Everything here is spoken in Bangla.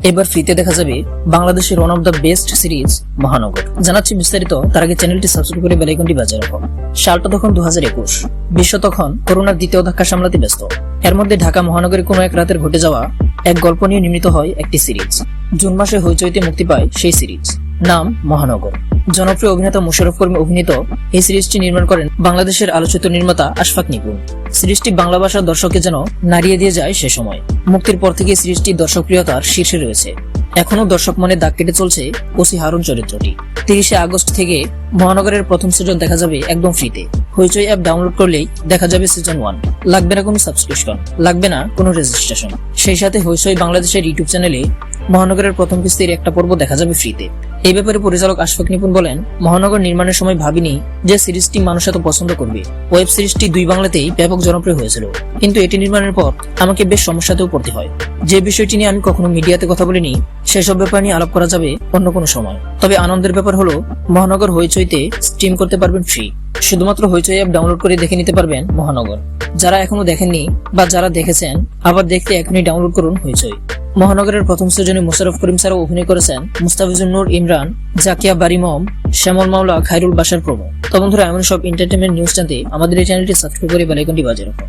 এবার ফ্রিতে দেখা যাবে বাংলাদেশের one of the best series মহানগর। জানাচ্ছি বিস্তারিত, তার আগে চ্যানেলটি সাবস্ক্রাইব করে বেল আইকনটি বাজিয়ে রাখো। সালটা তখন 2021, বিশ্ব তখন করোনার দ্বিতীয় ধাক্কা সামলাতে ব্যস্ত। এর মধ্যে ঢাকা মহানগরে কোনো এক রাতের ঘটে যাওয়া এক গল্প নিয়ে নির্মিত হয় একটি সিরিজ। জুন মাসে হইচইতে মুক্তি পায় সেই সিরিজ, নাম মহানগর। জনপ্রিয় অভিনেতা মোশাররফ করিম অভিনীত এই সিরিজটি নির্মাণ করেন বাংলাদেশের আলোচিত নির্মাতা আশফাক নিপুণ। সিরিজটি বাংলা ভাষার দর্শককে যেন নাড়িয়ে দিয়ে যায় সে সময়। মুক্তির পর থেকে সিরিজটি দর্শকপ্রিয়তার শীর্ষে রয়েছে। এখনো দর্শক মনে দাগ কেটে চলছে ওসি হারুন চরিত্রটি। 30 আগস্ট থেকে মহানগরের প্রথম সিজন দেখা যাবে একদম ফ্রিতে। হইচই অ্যাপ ডাউনলোড করলেই দেখা যাবে সিজন 1। লাগবে না কোনো সাবস্ক্রিপশন, লাগবে না কোনো রেজিস্ট্রেশন। সেই সাথে হইচই বাংলাদেশের ইউটিউব চ্যানেলে মহানগরের প্রথম কিস্তির একটা পর্ব দেখা যাবে ফ্রিতে। এই ব্যাপারে পরিচালক আশফাক নিপুণ বলেন, মহানগর নির্মাণের সময় ভাবিনি যে সিরিজটি মানুষ এত পছন্দ করবে। ওয়েব সিরিজটি 2 বাংলাতেই ব্যাপক জনপ্রিয় হয়েছিল, কিন্তু এটি নির্মাণের পর আমাকে বেশ সমস্যাতেও পড়তে হয়। যে বিষয়টি নিয়ে আমি কখনো মিডিয়াতে কথা বলিনি, সেসব ব্যাপার নিয়ে আলাপ করা যাবে অন্য কোনো সময়। তবে আনন্দের ব্যাপার হলো মহানগর হইচইতে স্ট্রিম করতে পারবেন ফ্রি। শুধুমাত্র হইচই অ্যাপ ডাউনলোড করে দেখে নিতে পারবেন মহানগর। যারা এখনো দেখেননি বা যারা দেখেছেন আবার দেখতে এখনই ডাউনলোড করুন হইচই। মহানগরের প্রথম সিজনে মোশাররফ করিম ছাড়াও অভিনয় করেছেন মুস্তাফিজুর নূর, ইমরান, জাকিয়া বারিমম, শ্যামল মাওলা, খায়রুল বাশার প্রমুখ। তো বন্ধুরা, এমন সব এন্টারটেইনমেন্ট নিউজ জানতে আমাদের এই চ্যানেলটি সাবস্ক্রাইব করে বেল আইকনটি বাজিয়ে রাখুন।